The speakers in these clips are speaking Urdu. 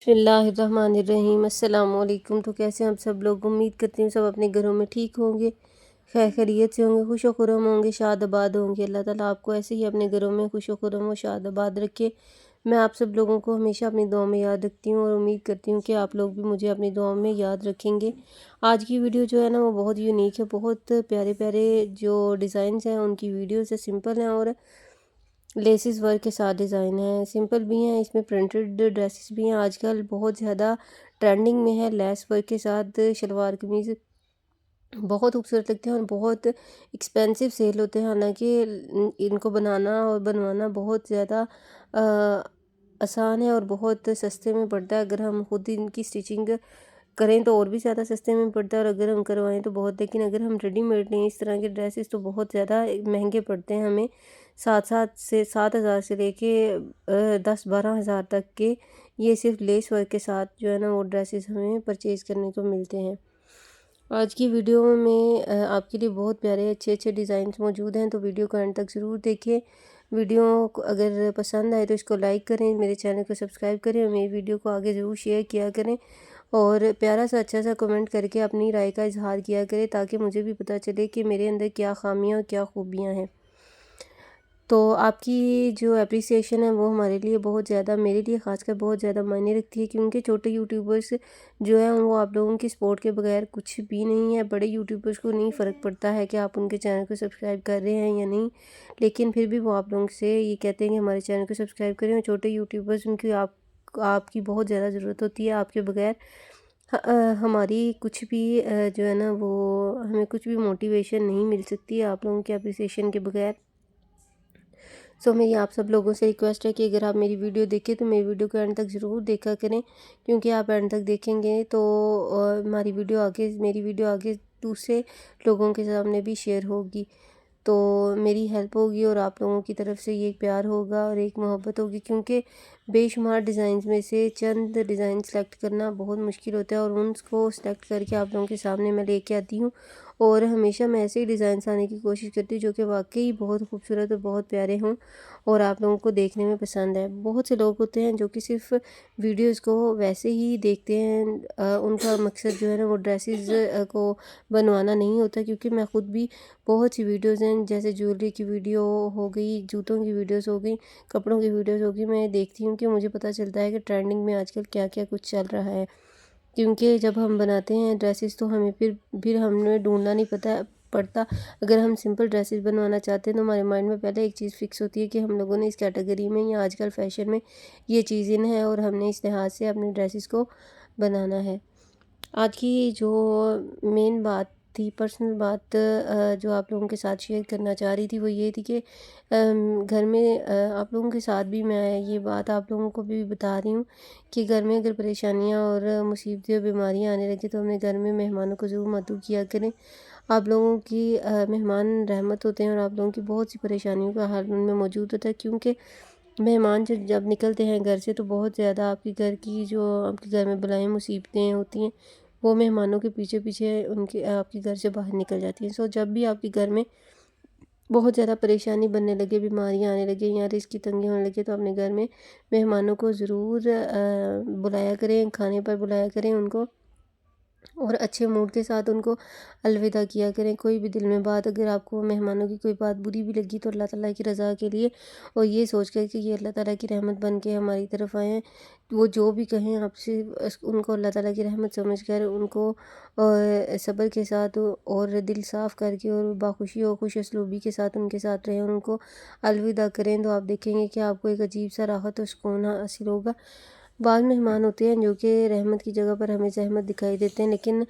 بسم اللہ الرحمن الرحیم۔ السلام علیکم۔ تو کیسے ہم سب لوگ؟ امید کرتی ہوں سب اپنے گھروں میں ٹھیک ہوں گے، خیر خیریت سے ہوں گے، خوش و خرم ہوں گے، شاد آباد ہوں گے۔ اللہ تعالیٰ آپ کو ایسے ہی اپنے گھروں میں خوش و خرم و شاد آباد رکھے۔ میں آپ سب لوگوں کو ہمیشہ اپنی دعاؤں میں یاد رکھتی ہوں اور امید کرتی ہوں کہ آپ لوگ بھی مجھے اپنی دعاؤں میں یاد رکھیں گے۔ آج کی ویڈیو جو ہے نا وہ بہت یونیک ہے، بہت پیارے پیارے جو ڈیزائنز ہیں ان کی ویڈیوز ہے، سمپل ہیں اور لیسز ورک کے ساتھ ڈیزائن ہیں، سمپل بھی ہیں، اس میں پرنٹڈ ڈریسز بھی ہیں۔ آج کل بہت زیادہ ٹرینڈنگ میں ہے لیس ورک کے ساتھ شلوار قمیض، بہت خوبصورت لگتے ہیں اور بہت ایکسپینسو سیل ہوتے ہیں، حالانکہ ان کو بنانا اور بنوانا بہت زیادہ آسان ہے اور بہت سستے میں پڑتا ہے۔ اگر ہم خود ان کی سٹیچنگ کریں تو اور بھی زیادہ سستے میں پڑتا ہے، اور اگر ہم کروائیں تو بہت، لیکن اگر ہم ریڈی میڈ لیں اس طرح کے ڈریسز تو بہت زیادہ مہنگے پڑتے ہیں ہمیں، 7,000 سے لے کے 10-12 ہزار تک کے، یہ صرف لیس ورک کے ساتھ جو ہے نا وہ ڈریسز ہمیں پرچیز کرنے کو ملتے ہیں۔ آج کی ویڈیو میں آپ کے لیے بہت پیارے اچھے اچھے ڈیزائنز موجود ہیں، تو ویڈیو کو اینڈ تک ضرور دیکھیں۔ ویڈیو کو اگر پسند آئے تو اس کو لائک کریں، میرے چینل کو سبسکرائب کریں اور میری ویڈیو کو آگے ضرور شیئر کیا کریں، اور پیارا سا اچھا سا کمنٹ کر کے اپنی رائے کا اظہار کیا کریں، تاکہ مجھے بھی پتہ چلے کہ میرے اندر کیا خامیاں اور کیا خوبیاں ہیں۔ تو آپ کی جو اپریسیشن ہے وہ ہمارے لیے بہت زیادہ، میرے لیے خاص کر بہت زیادہ معنی رکھتی ہے، کیونکہ چھوٹے یوٹیوبرز جو ہیں وہ آپ لوگوں کی سپورٹ کے بغیر کچھ بھی نہیں ہے۔ بڑے یوٹیوبرز کو نہیں فرق پڑتا ہے کہ آپ ان کے چینل کو سبسکرائب کر رہے ہیں یا نہیں، لیکن پھر بھی وہ آپ لوگوں سے یہ کہتے ہیں کہ ہمارے چینل کو سبسکرائب کریں، اور چھوٹے یوٹیوبرز ان کی آپ کی بہت زیادہ ضرورت ہوتی ہے۔ آپ کے بغیر ہماری کچھ بھی جو ہے نا وہ ہمیں کچھ بھی موٹیویشن نہیں مل سکتی ہے آپ لوگوں کے اپریسیشن کے بغیر۔ میری آپ سب لوگوں سے ریکویسٹ ہے کہ اگر آپ میری ویڈیو دیکھیں تو میری ویڈیو کو اینڈ تک ضرور دیکھا کریں، کیونکہ آپ اینڈ تک دیکھیں گے تو میری ویڈیو آگے دوسرے لوگوں کے سامنے بھی شیئر ہوگی، تو میری ہیلپ ہوگی، اور آپ لوگوں کی طرف سے یہ ایک پیار ہوگا اور ایک محبت ہوگی، کیونکہ بے شمار ڈیزائنز میں سے چند ڈیزائن سلیکٹ کرنا بہت مشکل ہوتا ہے، اور ان کو سلیکٹ کر کے آپ لوگوں کے سامنے میں لے کے آتی ہوں، اور ہمیشہ میں ایسے ہی ڈیزائنس آنے کی کوشش کرتی ہوں جو کہ واقعی بہت خوبصورت اور بہت پیارے ہوں اور آپ لوگوں کو دیکھنے میں پسند ہے۔ بہت سے لوگ ہوتے ہیں جو کہ صرف ویڈیوز کو ویسے ہی دیکھتے ہیں، ان کا مقصد جو ہے نا وہ ڈریسز کو بنوانا نہیں ہوتا، کیونکہ میں خود بھی بہت سی ویڈیوز ہیں، جیسے جیولری کی ویڈیو ہو گئی، جوتوں کی ویڈیوز ہو گئی، کپڑوں کی ویڈیوز ہو گئی، میں دیکھتی ہوں کہ مجھے پتہ چلتا ہے کہ ٹرینڈنگ میں آج کل کیا کیا کچھ چل رہا ہے، کیونکہ جب ہم بناتے ہیں ڈریسز تو ہمیں پھر ہمیں ڈھونڈنا نہیں پڑتا۔ اگر ہم سمپل ڈریسز بنوانا چاہتے ہیں تو ہمارے مائنڈ میں پہلے ایک چیز فکس ہوتی ہے کہ ہم لوگوں نے اس کیٹیگری میں یا آج کل فیشن میں یہ چیزیں ہیں، اور ہم نے اس لحاظ سے اپنے ڈریسز کو بنانا ہے۔ آج کی جو مین بات تھی، پرسنل بات جو آپ لوگوں کے ساتھ شیئر کرنا چاہ رہی تھی، وہ یہ تھی کہ گھر میں آپ لوگوں کے ساتھ بھی میں یہ بات آپ لوگوں کو بھی بتا رہی ہوں کہ گھر میں اگر پریشانیاں اور مصیبتیں اور بیماریاں آنے لگے تو اپنے گھر میں مہمانوں کو ضرور مدعو کیا کریں۔ آپ لوگوں کی مہمان رحمت ہوتے ہیں، اور آپ لوگوں کی بہت سی پریشانیوں کا حل ان میں موجود ہوتا ہے، کیونکہ مہمان جب نکلتے ہیں گھر سے تو بہت زیادہ آپ کے گھر کی جو آپ کے گھر میں بلائیں مصیبتیں ہوتی ہیں وہ مہمانوں کے پیچھے پیچھے آپ کے گھر سے باہر نکل جاتی ہیں۔ جب بھی آپ کے گھر میں بہت زیادہ پریشانی بننے لگے، بیماریاں آنے لگے یا رزق کی تنگی ہونے لگے، تو اپنے گھر میں مہمانوں کو ضرور بلایا کریں، کھانے پر بلایا کریں ان کو، اور اچھے موڈ کے ساتھ ان کو الوداع کیا کریں۔ کوئی بھی دل میں بات، اگر آپ کو مہمانوں کی کوئی بات بری بھی لگی تو اللہ تعالیٰ کی رضا کے لیے، اور یہ سوچ کر کہ یہ اللہ تعالیٰ کی رحمت بن کے ہماری طرف آئے ہیں، وہ جو بھی کہیں آپ سے ان کو اللہ تعالیٰ کی رحمت سمجھ کر ان کو صبر کے ساتھ اور دل صاف کر کے اور باخوشی اور خوش اسلوبی کے ساتھ ان کے ساتھ رہیں اور ان کو الوداع کریں، تو آپ دیکھیں گے کہ آپ کو ایک عجیب سا راحت اور سکون حاصل ہوگا۔ بعض مہمان ہوتے ہیں جو کہ رحمت کی جگہ پر ہمیں زحمت دکھائی دیتے ہیں، لیکن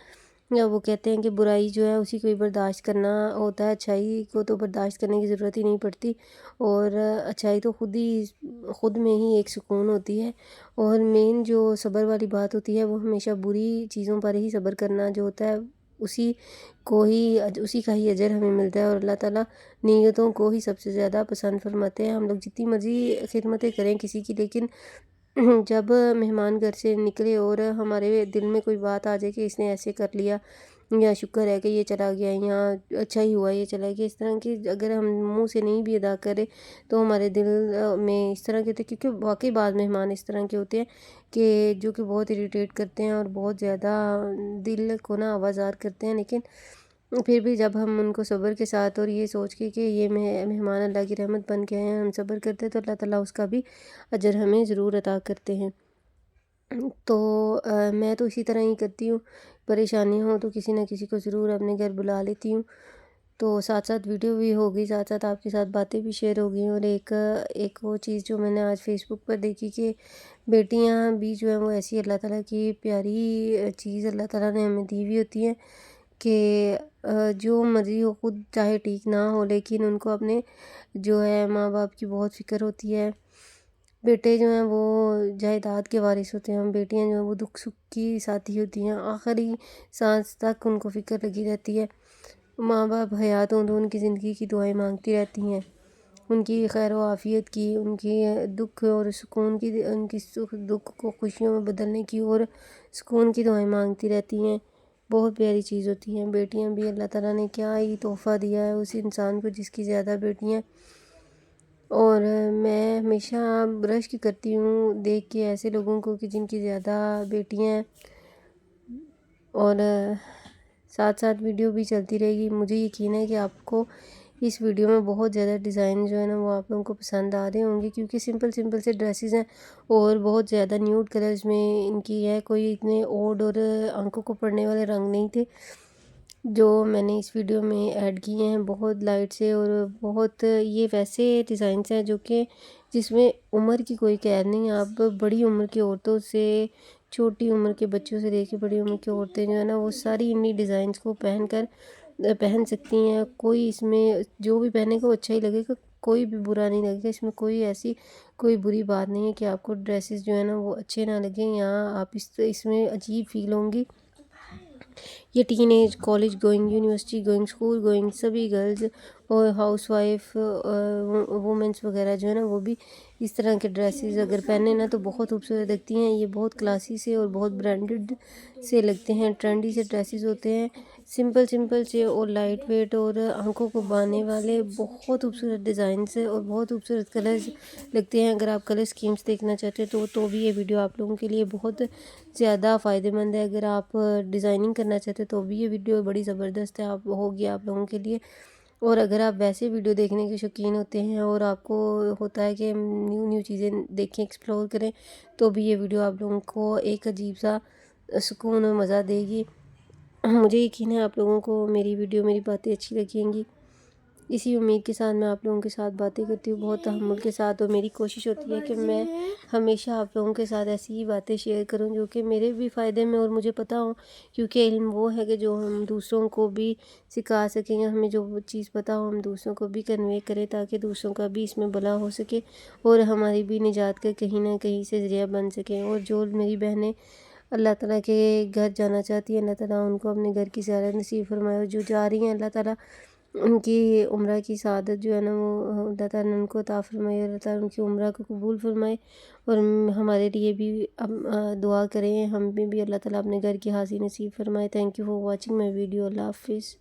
وہ کہتے ہیں کہ برائی جو ہے اسی کو ہی برداشت کرنا ہوتا ہے، اچھائی کو تو برداشت کرنے کی ضرورت ہی نہیں پڑتی، اور اچھائی تو خود میں ہی ایک سکون ہوتی ہے، اور مین جو صبر والی بات ہوتی ہے وہ ہمیشہ بری چیزوں پر ہی صبر کرنا جو ہوتا ہے، اسی کا ہی اجر ہمیں ملتا ہے، اور اللہ تعالیٰ نیتوں کو ہی سب سے زیادہ پسند فرماتے ہیں۔ ہم لوگ جتنی مرضی خدمتیں کریں کسی کی، لیکن جب مہمان گھر سے نکلے اور ہمارے دل میں کوئی بات آ جائے کہ اس نے ایسے کر لیا یا شکر ہے کہ یہ چلا گیا، یا اچھا ہی ہوا یہ چلا گیا، اس طرح کی اگر ہم منہ سے نہیں بھی ادا کریں تو ہمارے دل میں اس طرح کے ہوتے ہیں، کیونکہ واقعی بعض مہمان اس طرح کے ہوتے ہیں کہ جو کہ بہت اریٹیٹ کرتے ہیں اور بہت زیادہ دل کو نا آوازار کرتے ہیں، لیکن پھر بھی جب ہم ان کو صبر کے ساتھ اور یہ سوچ کے کہ یہ مہمان اللہ کی رحمت بن کے ہیں، ہم صبر کرتے ہیں تو اللہ تعالیٰ اس کا بھی اجر ہمیں ضرور عطا کرتے ہیں۔ تو میں تو اسی طرح ہی کرتی ہوں، پریشانی ہو تو کسی نہ کسی کو ضرور اپنے گھر بلا لیتی ہوں، تو ساتھ ساتھ ویڈیو بھی ہوگی، ساتھ ساتھ آپ کے ساتھ باتیں بھی شیئر ہوگی۔ اور ایک وہ چیز جو میں نے آج فیس بک پر دیکھی کہ بیٹیاں بھی جو ہیں وہ ایسی اللہ تعالیٰ کی پیاری چیز اللہ تعالیٰ نے ہمیں دی ہوئی ہوتی ہیں کہ جو مرضی ہو، خود چاہے ٹھیک نہ ہو لیکن ان کو اپنے جو ہے ماں باپ کی بہت فکر ہوتی ہے۔ بیٹے جو ہیں وہ جائیداد کے وارث ہوتے ہیں، بیٹیاں جو ہیں وہ دکھ سکھ کی ساتھی ہوتی ہیں، آخری سانس تک ان کو فکر لگی رہتی ہے۔ ماں باپ حیات ہوں تو ان کی زندگی کی دعائیں مانگتی رہتی ہیں، ان کی خیر و عافیت کی، ان کی دکھ اور سکون کی، ان کی دکھ کو خوشیوں میں بدلنے کی اور سکون کی دعائیں مانگتی رہتی ہیں۔ بہت پیاری چیز ہوتی ہیں بیٹیاں بھی، اللہ تعالیٰ نے کیا ہی تحفہ دیا ہے اس انسان کو جس کی زیادہ بیٹیاں۔ اور میں ہمیشہ رشک کرتی ہوں دیکھ کے ایسے لوگوں کو کہ جن کی زیادہ بیٹیاں ہیں، اور ساتھ ساتھ ویڈیو بھی چلتی رہے گی۔ مجھے یقین ہے کہ آپ کو اس ویڈیو میں بہت زیادہ ڈیزائن جو ہے نا وہ آپ لوگوں کو پسند آ رہے ہوں گے، کیونکہ سمپل سمپل سے ڈریسز ہیں اور بہت زیادہ نیوڈ کلرز میں ان کی ہے، کوئی اتنے اوڈ اور آنکھوں کو پڑنے والے رنگ نہیں تھے جو میں نے اس ویڈیو میں ایڈ کیے ہیں، بہت لائٹ سے اور بہت یہ ویسے ڈیزائنس ہیں جو کہ جس میں عمر کی کوئی قید نہیں۔ آپ بڑی عمر کی عورتوں سے، چھوٹی عمر کے بچوں سے لے کے بڑی عمر کی عورتیں جو ہے نا وہ ساری انہی ڈیزائنس کو پہن سکتی ہیں۔ کوئی اس میں جو بھی پہنے گا وہ اچھا ہی لگے گا، کوئی بھی برا نہیں لگے گا، اس میں کوئی بری بات نہیں ہے کہ آپ کو ڈریسز جو ہے نا وہ اچھے نہ لگیں یا آپ اس میں عجیب فیل ہوں گی۔ یہ teenage, college going, university going, school going سبھی گرلز اور ہاؤس وائف وومنس وغیرہ جو ہے نا وہ بھی اس طرح کے ڈریسز اگر پہنے نا تو بہت خوبصورت لگتی ہیں۔ یہ بہت کلاسی سے اور بہت برانڈڈ سے لگتے ہیں، ٹرینڈی سے ڈریسز ہوتے ہیں، سمپل سمپل سے اور لائٹ ویٹ اور آنکھوں کو بانے والے، بہت خوبصورت ڈیزائنس اور بہت خوبصورت کلرز لگتے ہیں۔ اگر آپ کلر اسکیمز دیکھنا چاہتے ہیں تو بھی یہ ویڈیو آپ لوگوں کے لیے بہت زیادہ فائدہ مند ہے۔ اگر آپ ڈیزائننگ کرنا چاہتے ہیں تو بھی یہ ویڈیو بڑی زبردست ہے، ہوگی آپ لوگوں کے لیے۔ اور اگر آپ ویسے ویڈیو دیکھنے کے شوقین ہوتے ہیں اور آپ کو ہوتا ہے کہ نیو چیزیں دیکھیں، ایکسپلور کریں، تو بھی یہ ویڈیو آپ لوگوں کو ایک عجیب سا سکون اور مزہ دے گی۔ مجھے یقین ہے آپ لوگوں کو میری ویڈیو، میری باتیں اچھی لگیں گی۔ اسی امید کے ساتھ میں آپ لوگوں کے ساتھ باتیں کرتی ہوں بہت تحمل کے ساتھ، اور میری کوشش ہوتی ہے کہ میں ہمیشہ آپ لوگوں کے ساتھ ایسی ہی باتیں شیئر کروں جو کہ میرے بھی فائدے میں اور مجھے پتہ ہوں، کیونکہ علم وہ ہے کہ جو ہم دوسروں کو بھی سکھا سکیں، یا ہمیں جو چیز پتہ ہو ہم دوسروں کو بھی کنوے کریں تاکہ دوسروں کا بھی اس میں بھلا ہو سکے اور ہماری بھی نجات کا کہیں نہ کہیں سے ذریعہ بن سکیں۔ اور جو میری بہنیں اللہ تعالیٰ کے گھر جانا چاہتی ہیں، اللہ تعالیٰ ان کو اپنے گھر کی زیارت نصیب فرمائے، اور جو جا رہی ہیں اللہ تعالیٰ ان کی عمرہ کی سعادت جو ہے نا وہ اللہ تعالیٰ ان کو عطا فرمائے، اللہ تعالیٰ ان کی عمرہ کو قبول فرمائے، اور ہمارے لیے بھی دعا کریں، ہم بھی اللہ تعالیٰ اپنے گھر کی حاضری نصیب فرمائے۔ Thank you for watching my video. اللہ حافظ۔